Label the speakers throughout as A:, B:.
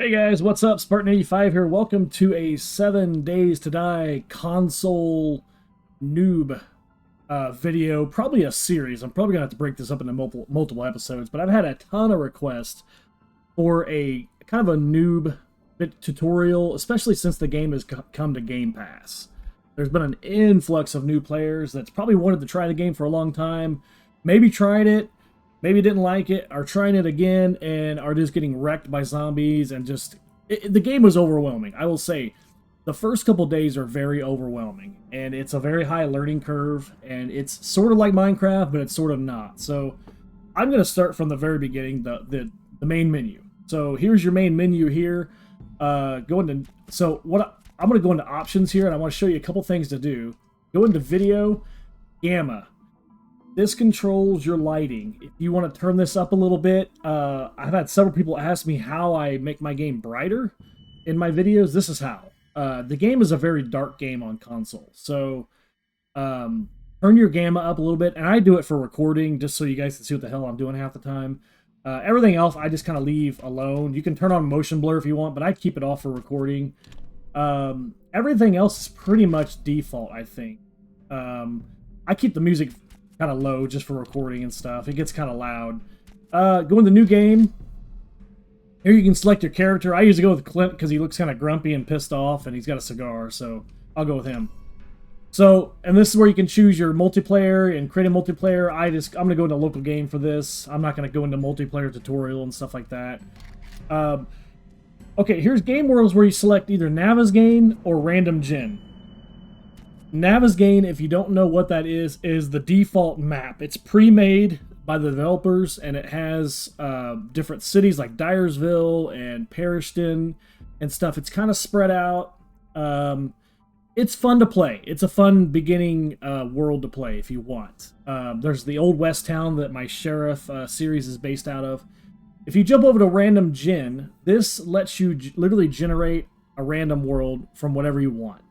A: Hey guys, what's up? Spartan85 here. Welcome to a 7 Days to Die console noob video. Probably a series. I'm probably going to have to break this up into multiple episodes, but I've had a ton of requests for a kind of a noob tutorial, especially since the game has come to Game Pass. There's been an influx of new players that's probably wanted to try the game for a long time, maybe tried it, maybe didn't like it, are trying it again, and are just getting wrecked by zombies, and just... the game was overwhelming. I will say, the first couple days are very overwhelming, and it's a very high learning curve, and it's sort of like Minecraft, but it's sort of not. So, I'm going to start from the very beginning, the main menu. So, here's your main menu here. I'm going to go into options here, and I want to show you a couple things to do. Go into video, gamma. This controls your lighting. If you want to turn this up a little bit, I've had several people ask me how I make my game brighter in my videos. This is how. The game is a very dark game on console, so turn your gamma up a little bit, and I do it for recording just so you guys can see what the hell I'm doing half the time. Everything else I just kind of leave alone. You can turn on motion blur if you want, but I keep it off for recording. Everything else is pretty much default, I think. I keep the music kind of low just for recording and stuff. It gets kind of loud. Go in the new game. Here you can select your character. I usually go with Clint because he looks kind of grumpy and pissed off, and he's got a cigar, so I'll go with him. So, and this is where you can choose your multiplayer and create a multiplayer. I'm going to go into local game for this. I'm not going to go into multiplayer tutorial and stuff like that. Okay, here's Game Worlds where you select either Navezgane or Random Gen. Navezgane, if you don't know what that is the default map. It's pre-made by the developers, and it has different cities like Dyersville and Pariston and stuff. It's kind of spread out. It's fun to play. It's a fun beginning world to play if you want. There's the Old West town that my Sheriff series is based out of. If you jump over to Random Gen, this lets you literally generate a random world from whatever you want.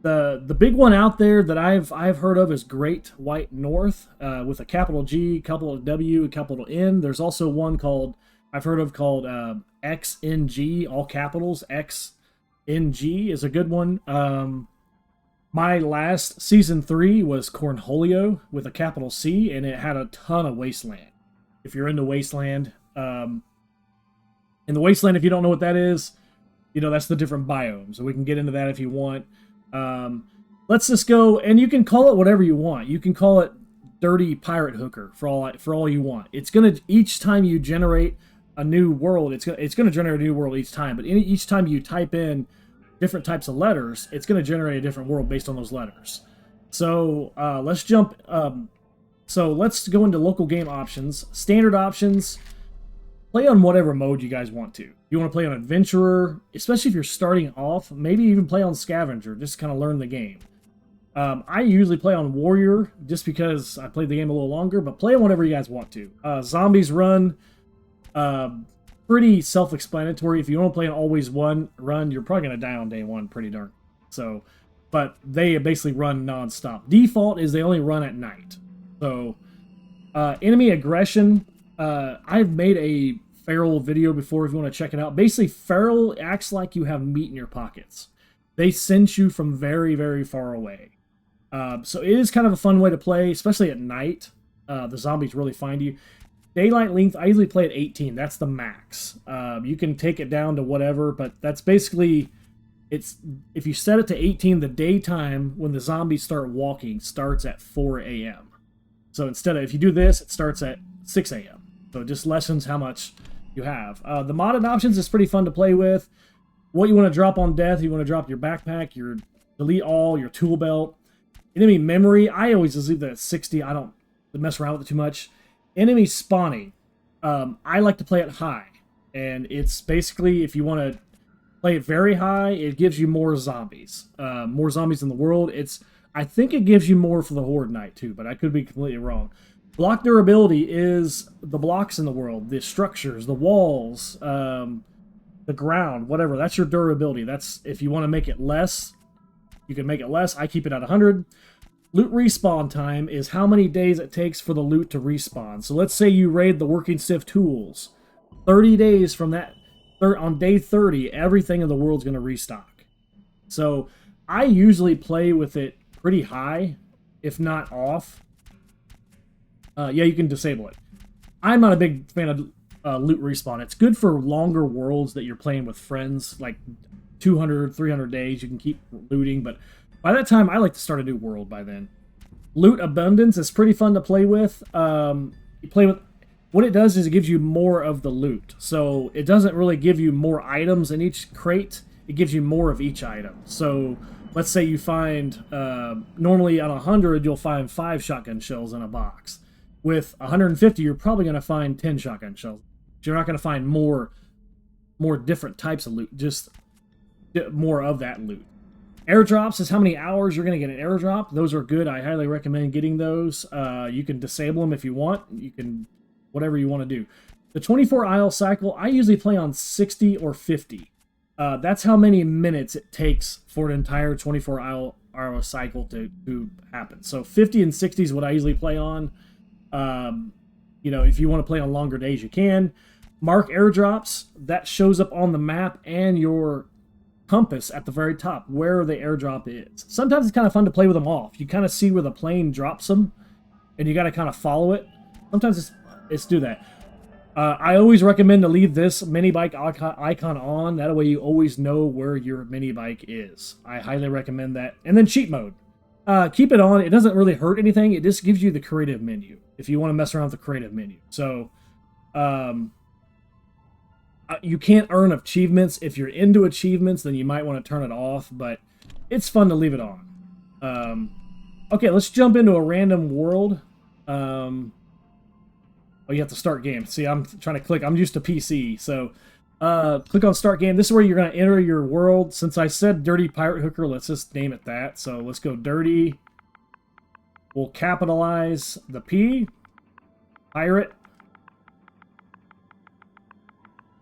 A: The big one out there that I've heard of is Great White North, with a capital G, capital W, capital N. There's also one I've heard of called XNG, all capitals. XNG is a good one. My last season 3 was Cornholio with a capital C, and it had a ton of wasteland. If you're into wasteland, in the wasteland, if you don't know what that is, that's the different biomes. So we can get into that if you want. Let's just go, and you can call it whatever you want. You can call it Dirty Pirate Hooker for all you want. It's gonna, each time you generate a new world, it's gonna generate a new world each time. But each time you type in different types of letters, it's gonna generate a different world based on those letters. So let's jump. So let's go into local game options, standard options. Play on whatever mode you guys want to. You want to play on Adventurer, especially if you're starting off. Maybe even play on Scavenger, just to kind of learn the game. I usually play on Warrior, just because I played the game a little longer, but play on whatever you guys want to. Zombies Run, pretty self-explanatory. If you want to play on Always Run, you're probably going to die on day one pretty darn. So, but they basically run non-stop. Default is they only run at night. So, enemy aggression... I've made a feral video before if you want to check it out. Basically, feral acts like you have meat in your pockets. They sense you from very, very far away. So it is kind of a fun way to play, especially at night. The zombies really find you. Daylight length, I usually play at 18. That's the max. You can take it down to whatever, but that's basically... if you set it to 18, the daytime, when the zombies start walking, starts at 4 a.m. So instead of, if you do this, it starts at 6 a.m. So it just lessens how much you have. The modded options is pretty fun to play with. What you want to drop on death, you want to drop your backpack, your delete all, your tool belt. Enemy memory, I always just leave that at 60. I don't mess around with it too much. Enemy spawning, I like to play it high. And it's basically, if you want to play it very high, it gives you more zombies. More zombies in the world. I think it gives you more for the Horde Night too, but I could be completely wrong. Block durability is the blocks in the world, the structures, the walls, the ground, whatever. That's your durability. That's, if you want to make it less, you can make it less. I keep it at 100. Loot respawn time is how many days it takes for the loot to respawn. So let's say you raid the Working Stiff Tools. 30 days from that, on day 30, everything in the world's going to restock. So I usually play with it pretty high, if not off. Yeah, you can disable it. I'm not a big fan of loot respawn. It's good for longer worlds that you're playing with friends, like 200, 300 days. You can keep looting, but by that time, I like to start a new world by then. Loot abundance is pretty fun to play with. You play with... What it does is it gives you more of the loot. So it doesn't really give you more items in each crate. It gives you more of each item. So let's say you find... normally on 100, you'll find 5 shotgun shells in a box. With 150, you're probably going to find 10 shotgun shells. You're not going to find more different types of loot. Just more of that loot. Airdrops is how many hours you're going to get an airdrop. Those are good. I highly recommend getting those. You can disable them if you want. You can... whatever you want to do. The 24 isle cycle, I usually play on 60 or 50. That's how many minutes it takes for an entire 24 isle cycle to happen. So 50 and 60 is what I usually play on. You know, if you want to play on longer days, you can. Mark airdrops, that shows up on the map and your compass at the very top where the airdrop is. Sometimes it's kind of fun to play with them off. You kind of see where the plane drops them, and you got to kind of follow it. Sometimes it's do that. I always recommend to leave this mini bike icon on. That way you always know where your mini bike is. I highly recommend that. And then cheat mode. Keep it on. It doesn't really hurt anything. It just gives you the creative menu if you want to mess around with the creative menu. So you can't earn achievements. If you're into achievements, then you might want to turn it off. But it's fun to leave it on. Okay, let's jump into a random world. Oh, you have to start game. See, I'm trying to click. I'm used to PC, so click on start game. This is where you're going to enter your world. Since I said Dirty Pirate Hooker, let's just name it that. So let's go Dirty. We'll capitalize the P, Pirate,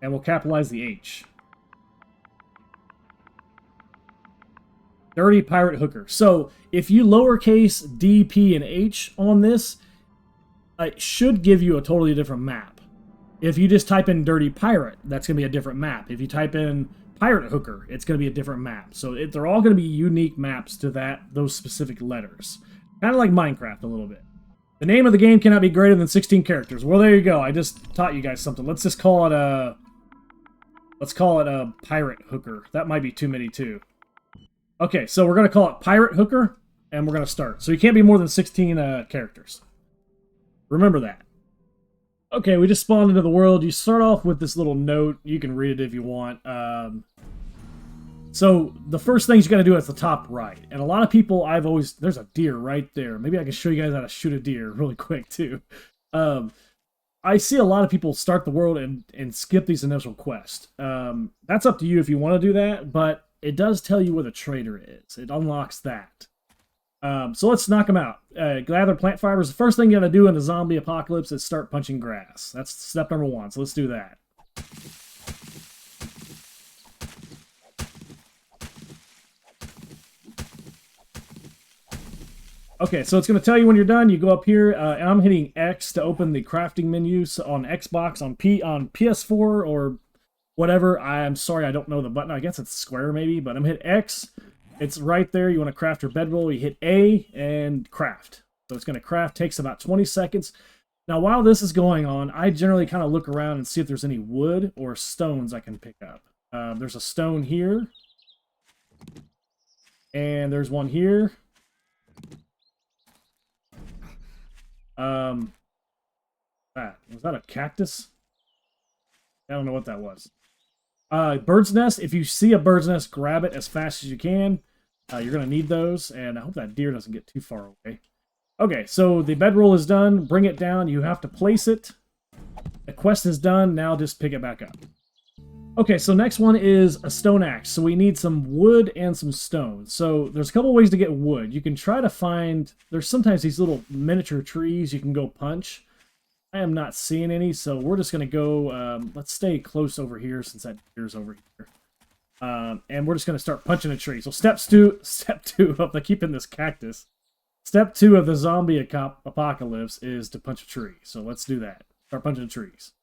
A: and we'll capitalize the H. Dirty Pirate Hooker. So if you lowercase D, P, and H on this, it should give you a totally different map. If you just type in Dirty Pirate, that's going to be a different map. If you type in Pirate Hooker, it's going to be a different map. So they're all going to be unique maps to those specific letters. Kind of like Minecraft a little bit. The name of the game cannot be greater than 16 characters. Well, there you go. I just taught you guys something. Let's just call it a... Let's call it a Pirate Hooker. That might be too many, too. Okay, so we're going to call it Pirate Hooker, and we're going to start. So you can't be more than 16 characters. Remember that. Okay, we just spawned into the world. You start off with this little note. You can read it if you want. So the first thing you got to do is the top right. And a lot of people, there's a deer right there. Maybe I can show you guys how to shoot a deer really quick too. I see a lot of people start the world and skip these initial quests. That's up to you if you want to do that, but it does tell you where the trader is. It unlocks that. So let's knock them out. Gather plant fibers. The first thing you gotta do in a zombie apocalypse is start punching grass. That's step number 1. So let's do that. Okay, so it's going to tell you when you're done. You go up here, and I'm hitting X to open the crafting menu on Xbox, on PS4, or whatever. I'm sorry, I don't know the button. I guess it's square maybe, but I'm hit X. It's right there. You want to craft your bedroll. You hit A and craft. So it's going to craft. Takes about 20 seconds. Now, while this is going on, I generally kind of look around and see if there's any wood or stones I can pick up. There's a stone here. And there's one here. Was that a cactus? I don't know what that was. Bird's nest. If you see a bird's nest, grab it as fast as you can. You're going to need those, and I hope that deer doesn't get too far away. Okay, so the bedroll is done. Bring it down. You have to place it. The quest is done. Now just pick it back up. Okay, so next one is a stone axe. So we need some wood and some stone. So there's a couple ways to get wood. You can try to find... There's sometimes these little miniature trees you can go punch. I am not seeing any, so we're just going to go... let's stay close over here since that deer's over here. And we're just going to start punching a tree. So step two of the keeping this cactus. Step 2 of the zombie apocalypse is to punch a tree. So let's do that. Start punching trees.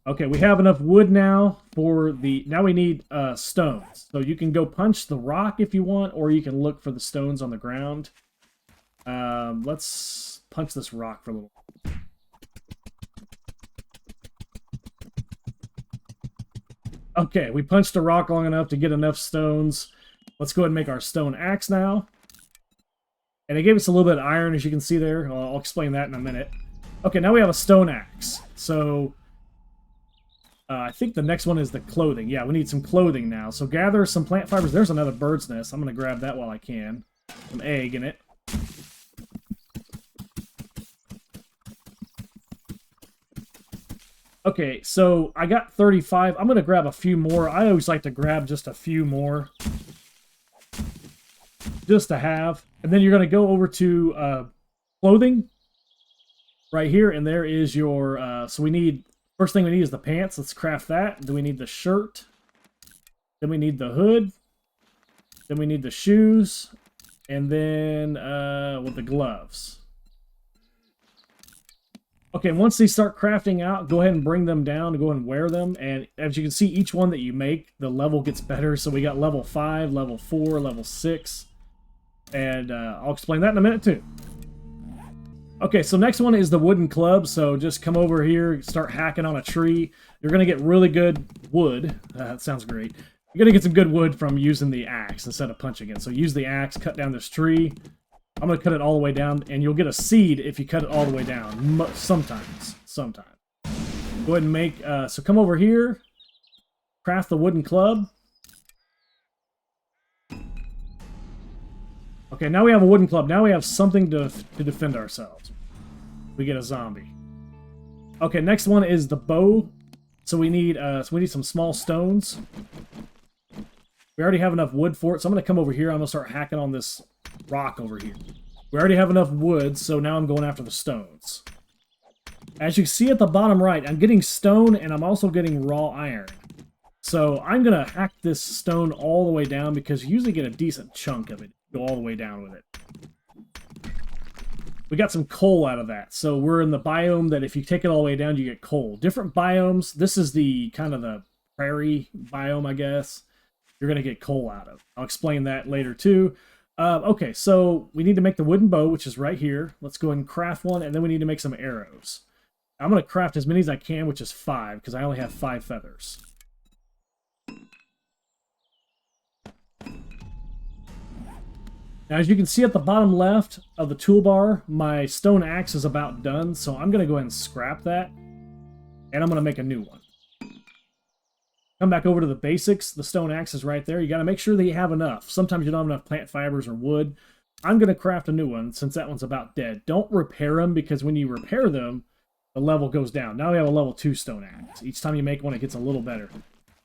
A: Okay, we have enough wood now for the... Now we need stones. So you can go punch the rock if you want, or you can look for the stones on the ground. Let's punch this rock for a little. Okay, we punched a rock long enough to get enough stones. Let's go ahead and make our stone axe now. And it gave us a little bit of iron, as you can see there. I'll explain that in a minute. Okay, now we have a stone axe. So... I think the next one is the clothing. Yeah, we need some clothing now. So gather some plant fibers. There's another bird's nest. I'm going to grab that while I can. Some egg in it. Okay, so I got 35. I'm going to grab a few more. I always like to grab just a few more. Just to have. And then you're going to go over to clothing. Right here. And there is your... so we need... First thing we need is the pants. Let's craft that. Then we need the shirt. Then we need the hood. Then we need the shoes. And then with the gloves. Okay, once these start crafting out, go ahead and bring them down and go ahead and wear them. And as you can see, each one that you make, the level gets better. So we got level 5, level 4, level 6. And I'll explain that in a minute too. Okay, so next one is the wooden club. So just come over here, start hacking on a tree. You're going to get really good wood. That sounds great. You're going to get some good wood from using the axe instead of punching it. So use the axe, cut down this tree. I'm going to cut it all the way down, and you'll get a seed if you cut it all the way down. Sometimes. Go ahead and make... so come over here. Craft the wooden club. Okay, now we have a wooden club. Now we have something to defend ourselves. We get a zombie. Okay, next one is the bow. So we need some small stones. We already have enough wood for it, so I'm going to come over here. I'm going to start hacking on this rock over here. We already have enough wood, so now I'm going after the stones. As you see at the bottom right, I'm getting stone, and I'm also getting raw iron. So I'm going to hack this stone all the way down, because you usually get a decent chunk of it. Go all the way down with it. We got some coal out of that. So we're in the biome that if you take it all the way down, you get coal. Different biomes. This is the kind of the prairie biome, I guess. You're going to get coal out of. I'll explain that later too. Okay, so we need to make the wooden bow, which is right here. Let's go ahead and craft one, and then we need to make some arrows. I'm going to craft as many as I can, which is 5, because I only have 5 feathers. Now, as you can see at the bottom left of the toolbar, my stone axe is about done, so I'm going to go ahead and scrap that, and I'm going to make a new one. Come back over to the basics. The stone axe is right there. You got to make sure that you have enough. Sometimes you don't have enough plant fibers or wood. I'm going to craft a new one since that one's about dead. Don't repair them, because when you repair them, the level goes down. Now we have a level 2 stone axe. Each time you make one, it gets a little better.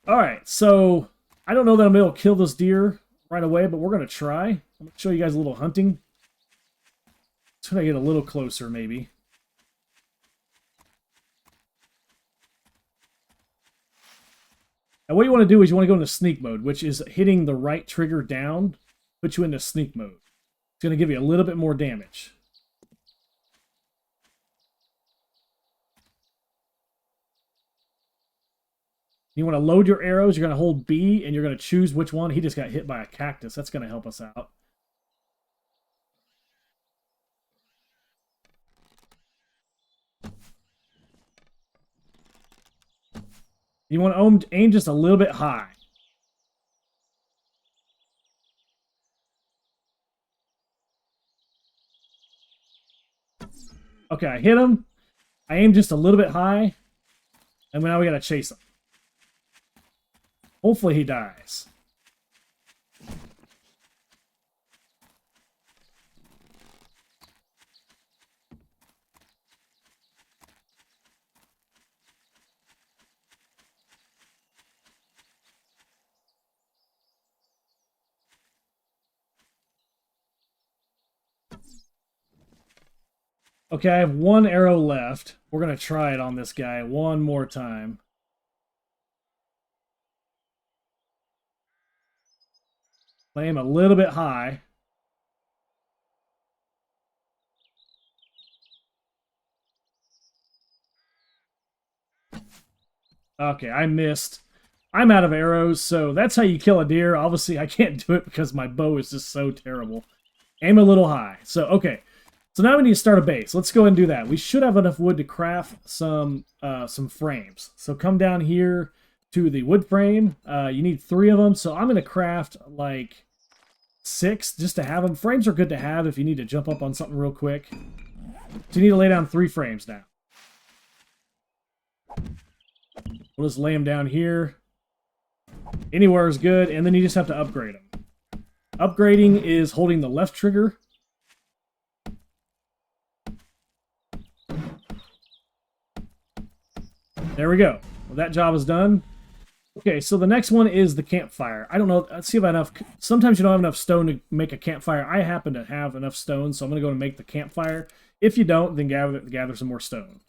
A: All right, so I don't know that I'm able to kill this deer right away, but we're going to try. I'm going to show you guys a little hunting. Just going to get a little closer, maybe. And what you want to do is you want to go into sneak mode, which is hitting the right trigger down, put you into sneak mode. It's going to give you a little bit more damage. You want to load your arrows. You're going to hold B, and you're going to choose which one. He just got hit by a cactus. That's going to help us out. You want to aim just a little bit high. Okay, I hit him. I aimed just a little bit high. And now we got to chase him. Hopefully he dies. Okay, I have 1 arrow left. We're going to try it on this guy one more time. Aim a little bit high. Okay, I missed. I'm out of arrows, so that's how you kill a deer. Obviously, I can't do it because my bow is just so terrible. Aim a little high. So, okay. So now we need to start a base. Let's go ahead and do that. We should have enough wood to craft some frames. So come down here to the wood frame. You need 3 of them. So I'm going to craft like 6 just to have them. Frames are good to have if you need to jump up on something real quick. So you need to lay down 3 frames now. We'll just lay them down here. Anywhere is good, and then you just have to upgrade them. Upgrading is holding the left trigger. There we go. Well, that job is done. Okay, so the next one is the campfire. I don't know. Let's see if I have enough. Sometimes you don't have enough stone to make a campfire. I happen to have enough stone, so I'm going to go and make the campfire. If you don't, then gather some more stone.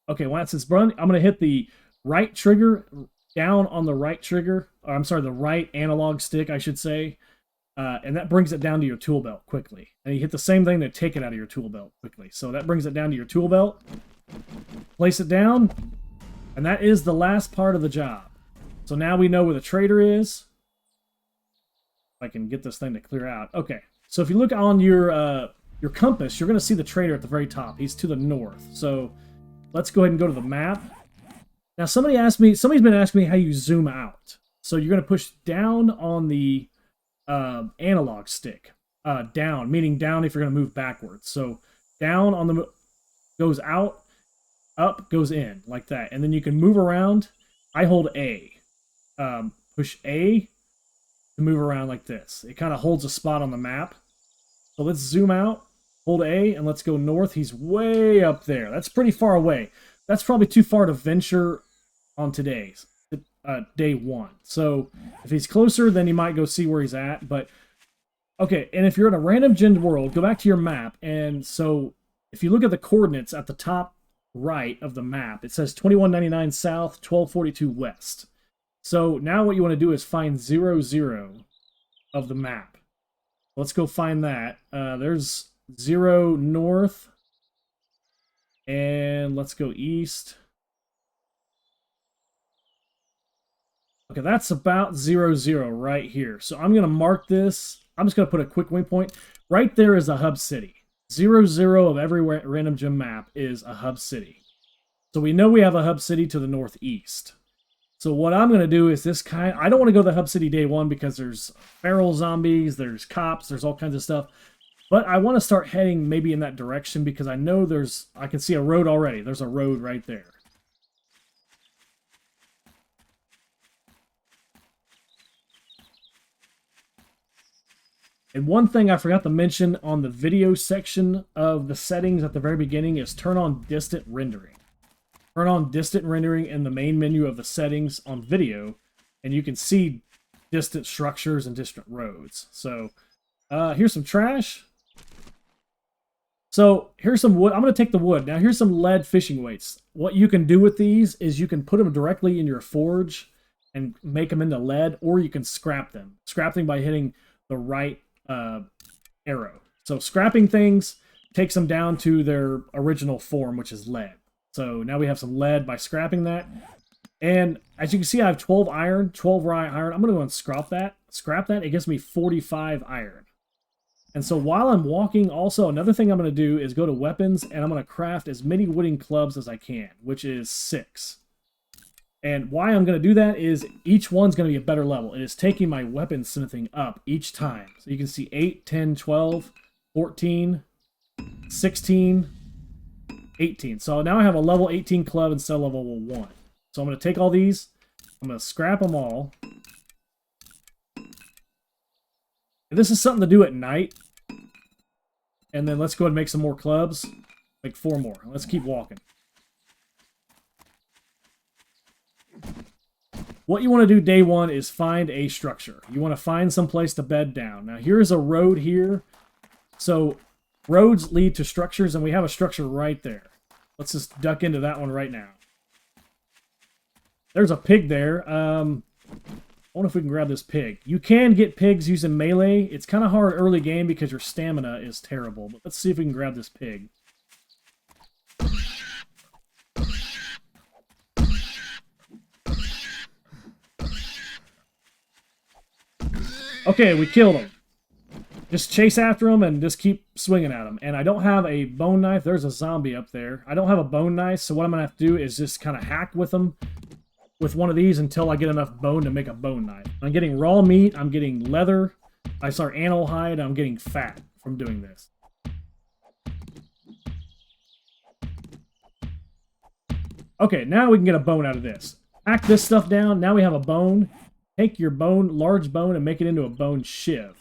A: Okay, once it's run, I'm going to hit the right trigger, down on the right trigger. Or, I'm sorry, the right analog stick, I should say. And that brings it down to your tool belt quickly. And you hit the same thing to take it out of your tool belt quickly. So that brings it down to your tool belt. Place it down. And that is the last part of the job. So now we know where the trader is. If I can get this thing to clear out. Okay. So if you look on your compass, you're going to see the trader at the very top. He's to the north. So let's go ahead and go to the map. Now somebody's been asking me how you zoom out. So you're going to push down on the analog stick. Down, meaning down if you're going to move backwards. So down on the goes out, up goes in, like that. And then you can move around. I hold A. Push A to move around like this. It kind of holds a spot on the map. So let's zoom out, hold A, and let's go north. He's way up there. That's pretty far away. That's probably too far to venture on today's day 1. So if he's closer, then you might go see where he's at. But okay, and if you're in a random gen world, go back to your map. And so if you look at the coordinates at the top right of the map, it says 2199 south, 1242 west. So now what you want to do is find 0, 0 of the map. Let's go find that. There's 0 north. And let's go east. Okay, that's about 0, 0 right here. So I'm going to mark this. I'm just going to put a quick waypoint. Right there is a hub city. 0, 0 of every random gem map is a hub city. So we know we have a hub city to the northeast. So what I'm going to do is I don't want to go to the hub city day 1 because there's feral zombies, there's cops, there's all kinds of stuff. But I want to start heading maybe in that direction because I know I can see a road already. There's a road right there. And one thing I forgot to mention on the video section of the settings at the very beginning is turn on distant rendering. Turn on distant rendering in the main menu of the settings on video, and you can see distant structures and distant roads. So here's some trash. So here's some wood. I'm going to take the wood. Now here's some lead fishing weights. What you can do with these is you can put them directly in your forge and make them into lead, or you can scrap them. Scrap them by hitting the right arrow. So scrapping things takes them down to their original form, which is lead. So now we have some lead by scrapping that. And as you can see, I have 12 iron, 12 raw iron. I'm going to go and scrap that. It gives me 45 iron. And so while I'm walking, also another thing I'm going to do is go to weapons, and I'm going to craft as many wooden clubs as I can, which is 6. And why I'm going to do that is each one's going to be a better level. It is taking my weapon smithing up each time. So you can see 8, 10, 12, 14, 16, 18. So now I have a level 18 club instead of level 1. So I'm going to take all these. I'm going to scrap them all. And this is something to do at night. And then let's go ahead and make some more clubs. Make 4 more. Let's keep walking. What you want to do day 1 is find a structure. You want to find some place to bed down. Now here's a road here. So roads lead to structures, and we have a structure right there. Let's just duck into that one right now. There's a pig there. I wonder if we can grab this pig. You can get pigs using melee. It's kind of hard early game because your stamina is terrible. But let's see if we can grab this pig. Okay, we killed him. Just chase after him and just keep swinging at him. And I don't have a bone knife. There's a zombie up there. I don't have a bone knife, so what I'm going to have to do is just kind of hack with them with one of these until I get enough bone to make a bone knife. I'm getting raw meat. I'm getting leather. Animal hide. I'm getting fat from doing this. Okay, now we can get a bone out of this. Hack this stuff down. Now we have a bone. Take your bone, large bone, and make it into a bone shiv.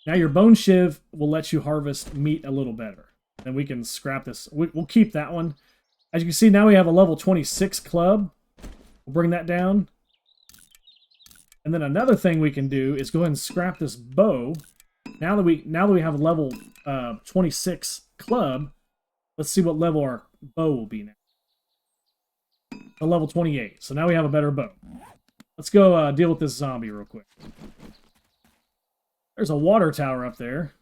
A: Now your bone shiv will let you harvest meat a little better. Then we can scrap this. We'll keep that one. As you can see, now we have a level 26 club. We'll bring that down. And then another thing we can do is go ahead and scrap this bow. Now that we have a level 26 club, let's see what level our bow will be now. A level 28. So now we have a better bow. Let's go deal with this zombie real quick. There's a water tower up there.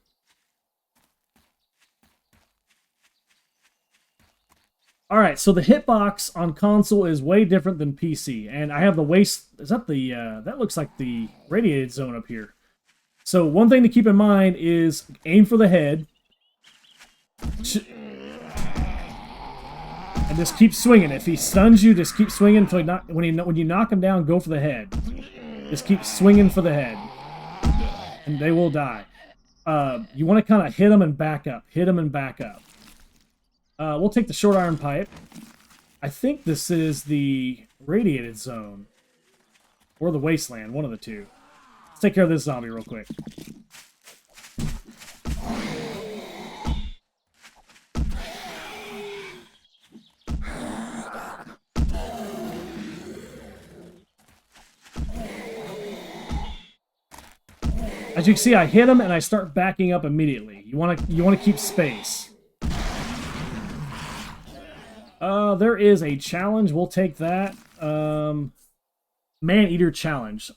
A: Alright, so the hitbox on console is way different than PC. And I have the waste... Is that the... that looks like the radiated zone up here. So one thing to keep in mind is aim for the head. And just keep swinging. If he stuns you, just keep swinging until when you knock him down, go for the head. Just keep swinging for the head. And they will die. You want to kind of hit them and back up. Hit them and back up. We'll take the short iron pipe. I think this is the radiated zone. Or the wasteland. One of the two. Let's take care of this zombie real quick. As you can see, I hit him and I start backing up immediately. You want to keep space. There is a challenge. We'll take that. Man-eater challenge.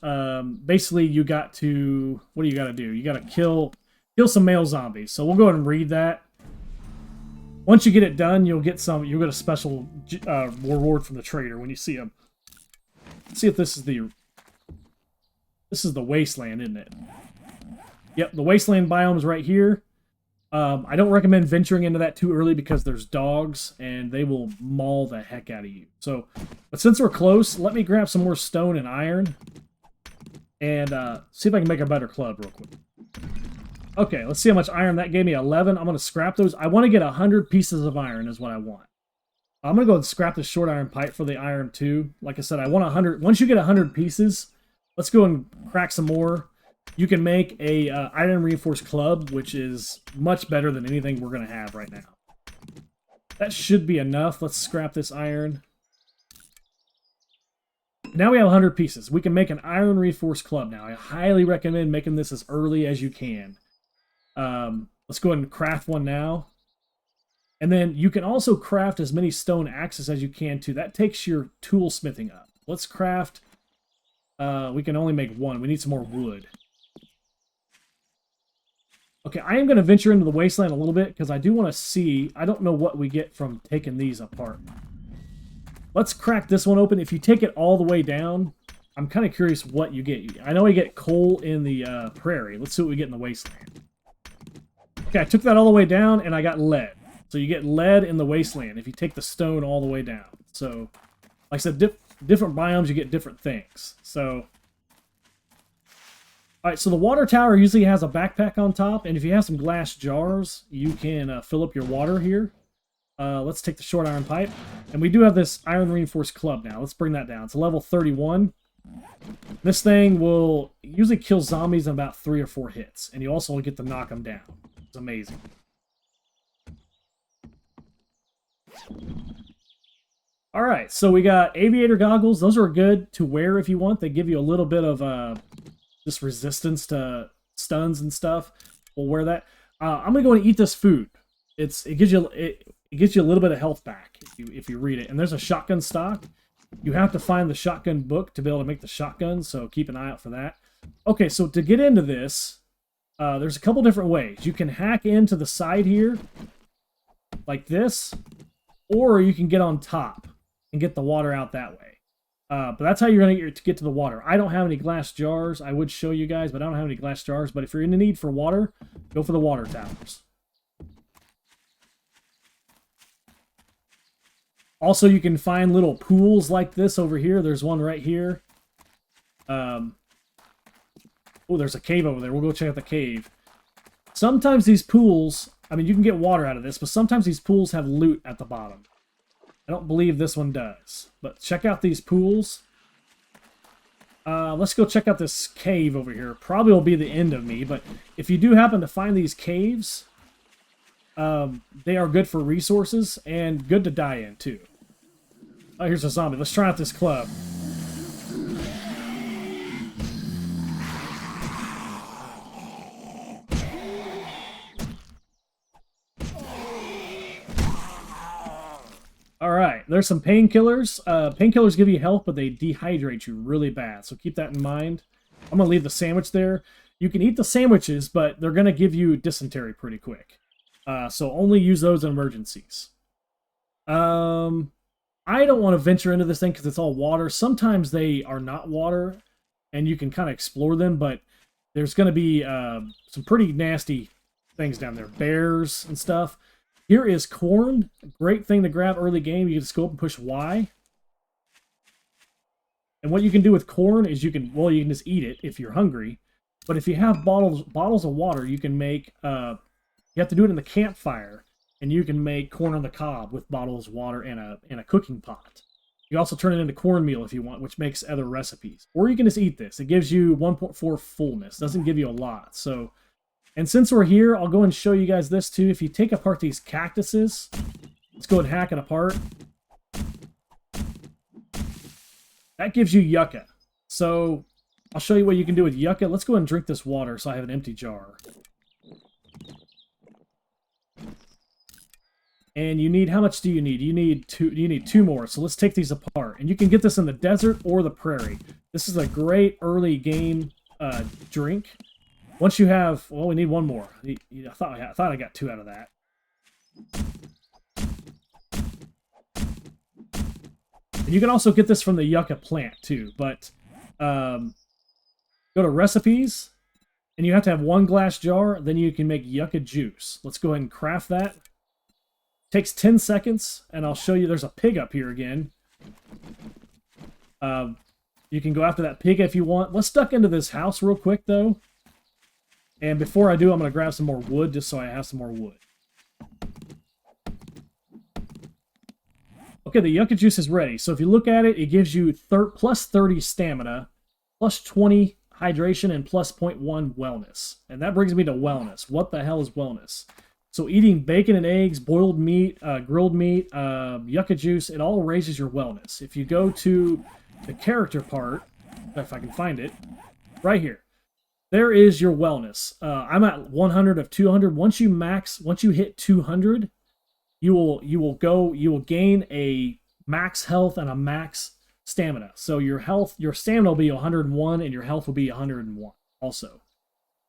A: Basically, you got to... What do you got to do? You got to kill some male zombies. So we'll go ahead and read that. Once you get it done, you'll get a special reward from the trader when you see him. Let's see if this is the... This is the wasteland, isn't it? Yep, the wasteland biome is right here. I don't recommend venturing into that too early because there's dogs and they will maul the heck out of you. So, but since we're close, let me grab some more stone and iron and see if I can make a better club real quick. Okay, let's see how much iron that gave me. 11. I'm going to scrap those. I want to get 100 pieces of iron is what I want. I'm going to go and scrap the short iron pipe for the iron too. Like I said, I want 100. Once you get 100 pieces, let's go and crack some more. You can make a iron reinforced club, which is much better than anything we're going to have right now. That should be enough. Let's scrap this iron. Now we have 100 pieces. We can make an iron reinforced club now. I highly recommend making this as early as you can. Let's go ahead and craft one now. And then you can also craft as many stone axes as you can too. That takes your tool smithing up. Let's craft... we can only make one. We need some more wood. Okay, I am going to venture into the wasteland a little bit because I do want to see... I don't know what we get from taking these apart. Let's crack this one open. If you take it all the way down, I'm kind of curious what you get. I know we get coal in the prairie. Let's see what we get in the wasteland. Okay, I took that all the way down and I got lead. So you get lead in the wasteland if you take the stone all the way down. So, like I said, different biomes, you get different things. So... Alright, so the water tower usually has a backpack on top, and if you have some glass jars, you can fill up your water here. Let's take the short iron pipe. And we do have this iron reinforced club now. Let's bring that down. It's a level 31. This thing will usually kill zombies in about 3 or 4 hits, and you also get to knock them down. It's amazing. Alright, so we got aviator goggles. Those are good to wear if you want. They give you a little bit of... just resistance to stuns and stuff. We'll wear that. I'm gonna go and eat this food. It gives you a little bit of health back if you read it. And there's a shotgun stock. You have to find the shotgun book to be able to make the shotgun, so keep an eye out for that. Okay, so to get into this, there's a couple different ways. You can hack into the side here, like this, or you can get on top and get the water out that way. But that's how you're going to get to the water. I don't have any glass jars. I would show you guys, but I don't have any glass jars. But if you're in the need for water, go for the water towers. Also, you can find little pools like this over here. There's one right here. Oh, there's a cave over there. We'll go check out the cave. Sometimes these pools, I mean, you can get water out of this, but sometimes these pools have loot at the bottom. I don't believe this one does. But check out these pools. Let's go check out this cave over here. Probably will be the end of me, but if you do happen to find these caves, they are good for resources and good to die in, too. Oh, here's a zombie. Let's try out this club. Alright, there's some painkillers. Painkillers give you health, but they dehydrate you really bad, so keep that in mind. I'm going to leave the sandwich there. You can eat the sandwiches, but they're going to give you dysentery pretty quick. So only use those in emergencies. I don't want to venture into this thing because it's all water. Sometimes they are not water, and you can kind of explore them, but there's going to be some pretty nasty things down there. Bears and stuff. Here is corn. Great thing to grab early game. You can just go up and push Y. And what you can do with corn is you can just eat it if you're hungry. But if you have bottles of water, you can make, you have to do it in the campfire. And you can make corn on the cob with bottles of water and a cooking pot. You can also turn it into cornmeal if you want, which makes other recipes. Or you can just eat this. It gives you 1.4 fullness. Doesn't give you a lot. So, and since we're here, I'll go and show you guys this too. If you take apart these cactuses, let's go and hack it apart. That gives you yucca. So I'll show you what you can do with yucca. Let's go ahead and drink this water so I have an empty jar. And you need, how much do you need? You need two more. So let's take these apart. And you can get this in the desert or the prairie. This is a great early game drink. Once you have, well, we need one more. I thought I got two out of that. And you can also get this from the yucca plant too. But go to recipes, and you have to have 1 glass jar. Then you can make yucca juice. Let's go ahead and craft that. Takes 10 seconds, and I'll show you. There's a pig up here again. You can go after that pig if you want. Let's duck into this house real quick, though. And before I do, I'm going to grab some more wood, just so I have some more wood. Okay, the yucca juice is ready. So if you look at it, it gives you plus 30 stamina, plus 20 hydration, and plus 0.1 wellness. And that brings me to wellness. What the hell is wellness? So eating bacon and eggs, boiled meat, grilled meat, yucca juice, it all raises your wellness. If you go to the character part, if I can find it, right here, there is your wellness. I'm at 100 of 200. Once you hit 200, you will gain a max health and a max stamina. So your stamina will be 101, and your health will be 101 also.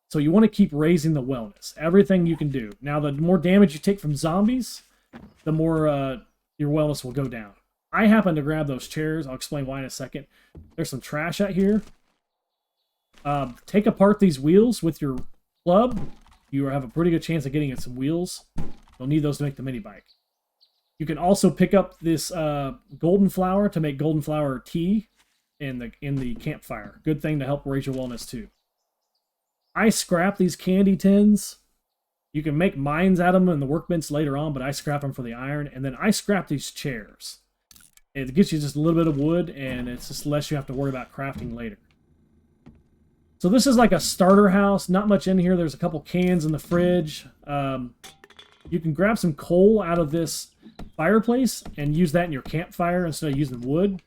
A: So you want to keep raising the wellness. Everything you can do. Now, the more damage you take from zombies, the more your wellness will go down. I happen to grab those chairs. I'll explain why in a second. There's some trash out here. Take apart these wheels with your club. You have a pretty good chance of getting at some wheels. You'll need those to make the mini bike. You can also pick up this golden flower to make golden flower tea in the campfire. Good thing to help raise your wellness too. I scrap these candy tins. You can make mines out of them in the workbench later on, but I scrap them for the iron. And then I scrap these chairs. It gets you just a little bit of wood, and it's just less you have to worry about crafting later. So this is like a starter house. Not much in here. There's a couple cans in the fridge. You can grab some coal out of this fireplace and use that in your campfire instead of using wood.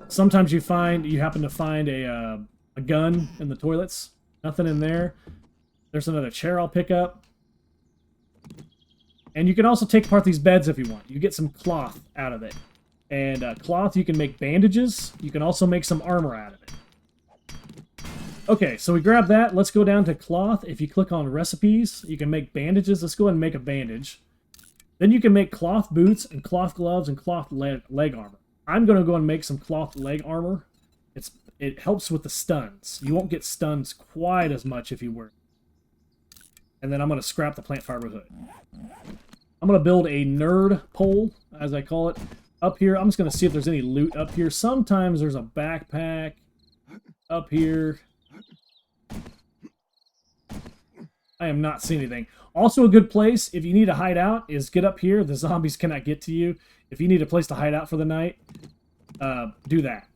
A: Sometimes you happen to find a gun in the toilets. Nothing in there. There's another chair I'll pick up. And you can also take apart these beds if you want. You get some cloth out of it. And cloth, you can make bandages. You can also make some armor out of it. Okay, so we grab that. Let's go down to cloth. If you click on recipes, you can make bandages. Let's go ahead and make a bandage. Then you can make cloth boots and cloth gloves and cloth leg armor. I'm going to go and make some cloth leg armor. It helps with the stuns. You won't get stuns quite as much if you wear it. And then I'm going to scrap the plant fiber hood. I'm going to build a nerd pole, as I call it, up here. I'm just going to see if there's any loot up here. Sometimes there's a backpack up here. I am not seeing anything. Also a good place, if you need to hide out, is get up here. The zombies cannot get to you. If you need a place to hide out for the night, do that.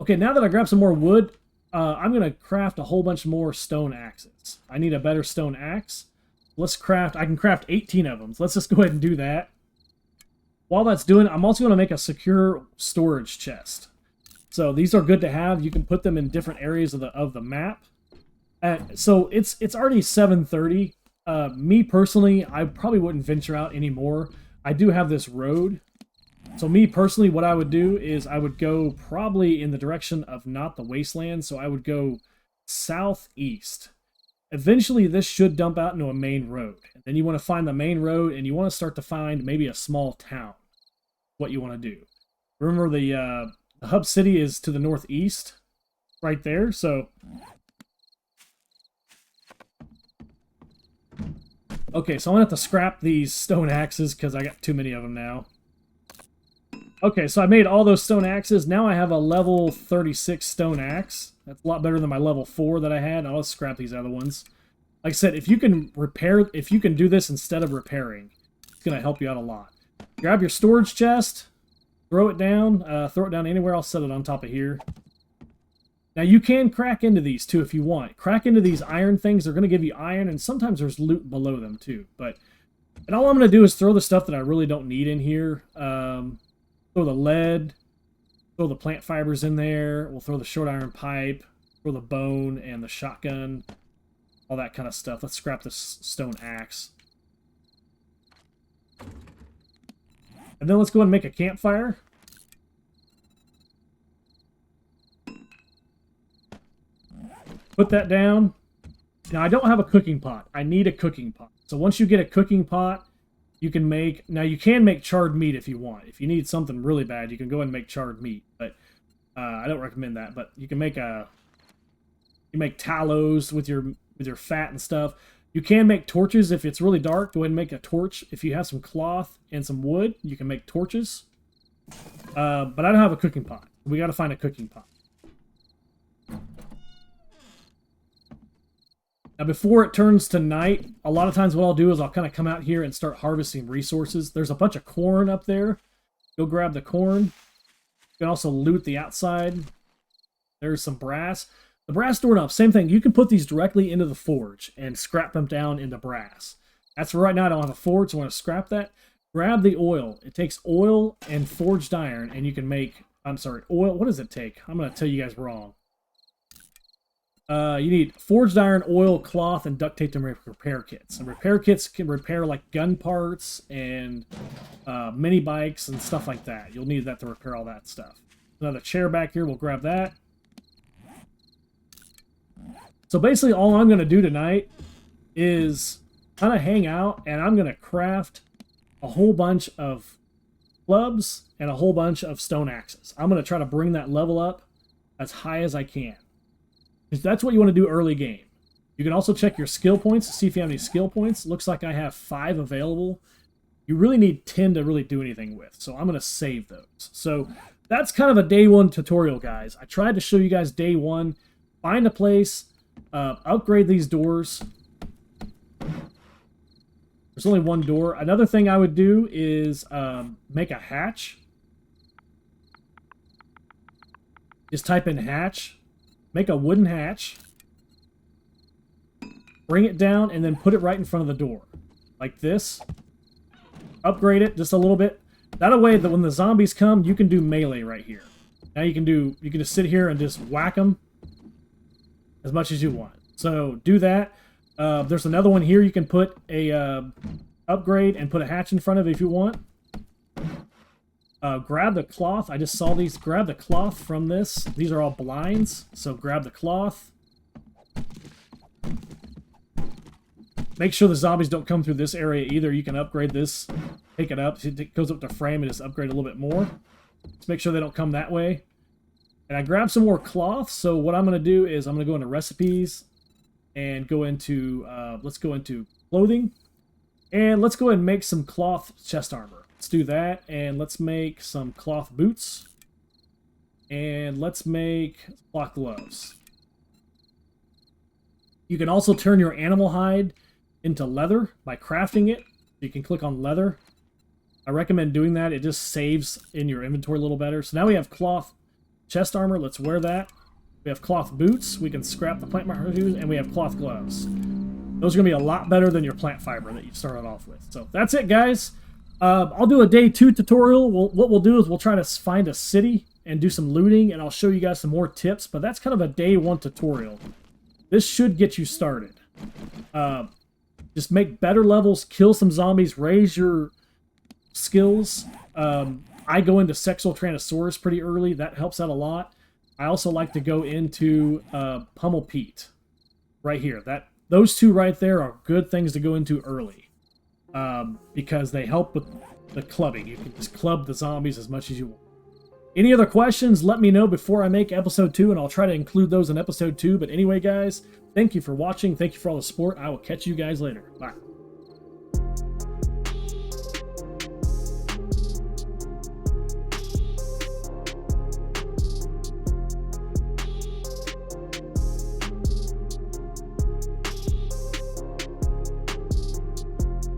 A: Okay, now that I grabbed some more wood, I'm going to craft a whole bunch more stone axes. I need a better stone axe. Let's craft, I can craft 18 of them. So let's just go ahead and do that. While that's doing, I'm also going to make a secure storage chest. So these are good to have. You can put them in different areas of the map. So it's already 7:30. Me personally, I probably wouldn't venture out anymore. I do have this road. So me personally, what I would do is I would go probably in the direction of not the wasteland. So I would go southeast. Eventually, this should dump out into a main road. And then you want to find the main road, and you want to start to find maybe a small town. What you want to do. Remember, the hub city is to the northeast, right there. So, okay, so I'm gonna have to scrap these stone axes because I got too many of them now. Okay, so I made all those stone axes. Now I have a level 36 stone axe. That's a lot better than my level 4 that I had. I'll scrap these other ones. Like I said, if you can do this instead of repairing, it's gonna help you out a lot. Grab your storage chest, throw it down anywhere. I'll set it on top of here. Now you can crack into these too if you want. Crack into these iron things. They're gonna give you iron, and sometimes there's loot below them too. And all I'm gonna do is throw the stuff that I really don't need in here. Throw the lead, throw the plant fibers in there. We'll throw the short iron pipe, throw the bone and the shotgun, all that kind of stuff. Let's scrap this stone axe. And then let's go and make a campfire. Put that down. Now I don't have a cooking pot. I need a cooking pot. So once you get a cooking pot, you can make... Now, you can make charred meat if you want. If you need something really bad, you can go and make charred meat. But I don't recommend that. But you can make you make tallows with your fat and stuff. You can make torches if it's really dark. Go ahead and make a torch. If you have some cloth and some wood, you can make torches. But I don't have a cooking pot. We got to find a cooking pot. Now, before it turns to night, a lot of times what I'll do is I'll kind of come out here and start harvesting resources. There's a bunch of corn up there. Go grab the corn. You can also loot the outside. There's some brass. The brass doorknob, same thing. You can put these directly into the forge and scrap them down into brass. That's for right now. I don't have a forge, so I want to scrap that. Grab the oil. It takes oil and forged iron, and you can make... I'm sorry, oil. What does it take? I'm going to tell you guys wrong. You need forged iron, oil, cloth, and duct tape to make repair kits. And repair kits can repair like gun parts and mini bikes and stuff like that. You'll need that to repair all that stuff. Another chair back here. We'll grab that. So basically all I'm going to do tonight is kind of hang out, and I'm going to craft a whole bunch of clubs and a whole bunch of stone axes. I'm going to try to bring that level up as high as I can. That's what you want to do early game. You can also check your skill points to see if you have any skill points. Looks like I have 5 available. You really need 10 to really do anything with, so I'm going to save those. So that's kind of a day 1 tutorial, guys. I tried to show you guys day 1. Find a place, upgrade these doors. There's only one door. Another thing I would do is make a hatch. Just type in hatch. Make a wooden hatch. Bring it down and then put it right in front of the door. Like this. Upgrade it just a little bit. That way that when the zombies come, you can do melee right here. Now you can just sit here and just whack them as much as you want. So do that. There's another one here you can put a upgrade and put a hatch in front of it if you want. Grab the cloth. I just saw these. Grab the cloth from this. These are all blinds, so grab the cloth. Make sure the zombies don't come through this area either. You can upgrade this, take it up. It goes up to frame and just upgrade a little bit more. Let's make sure they don't come that way. And I grabbed some more cloth. So what I'm going to do is I'm going to go into recipes and go into, let's go into clothing. And let's go ahead and make some cloth chest armor. Let's do that. And let's make some cloth boots. And let's make cloth gloves. You can also turn your animal hide into leather by crafting it. You can click on leather. I recommend doing that. It just saves in your inventory a little better. So now we have cloth chest armor. Let's wear that. We have cloth boots. We can scrap the plant fiber shoes, and we have cloth gloves. Those are going to be a lot better than your plant fiber that you started off with. So that's it, guys. I'll do a day 2 tutorial. What we'll do is we'll try to find a city and do some looting, and I'll show you guys some more tips. But that's kind of a day 1 tutorial. This should get you started. Just make better levels, kill some zombies, raise your skills. I go into Sexual Tyrannosaurus pretty early. That helps out a lot. I also like to go into Pummel Pete right here. Those two right there are good things to go into early because they help with the clubbing. You can just club the zombies as much as you want. Any other questions, let me know before I make episode 2, and I'll try to include those in episode 2. But anyway, guys, thank you for watching. Thank you for all the support. I will catch you guys later. Bye.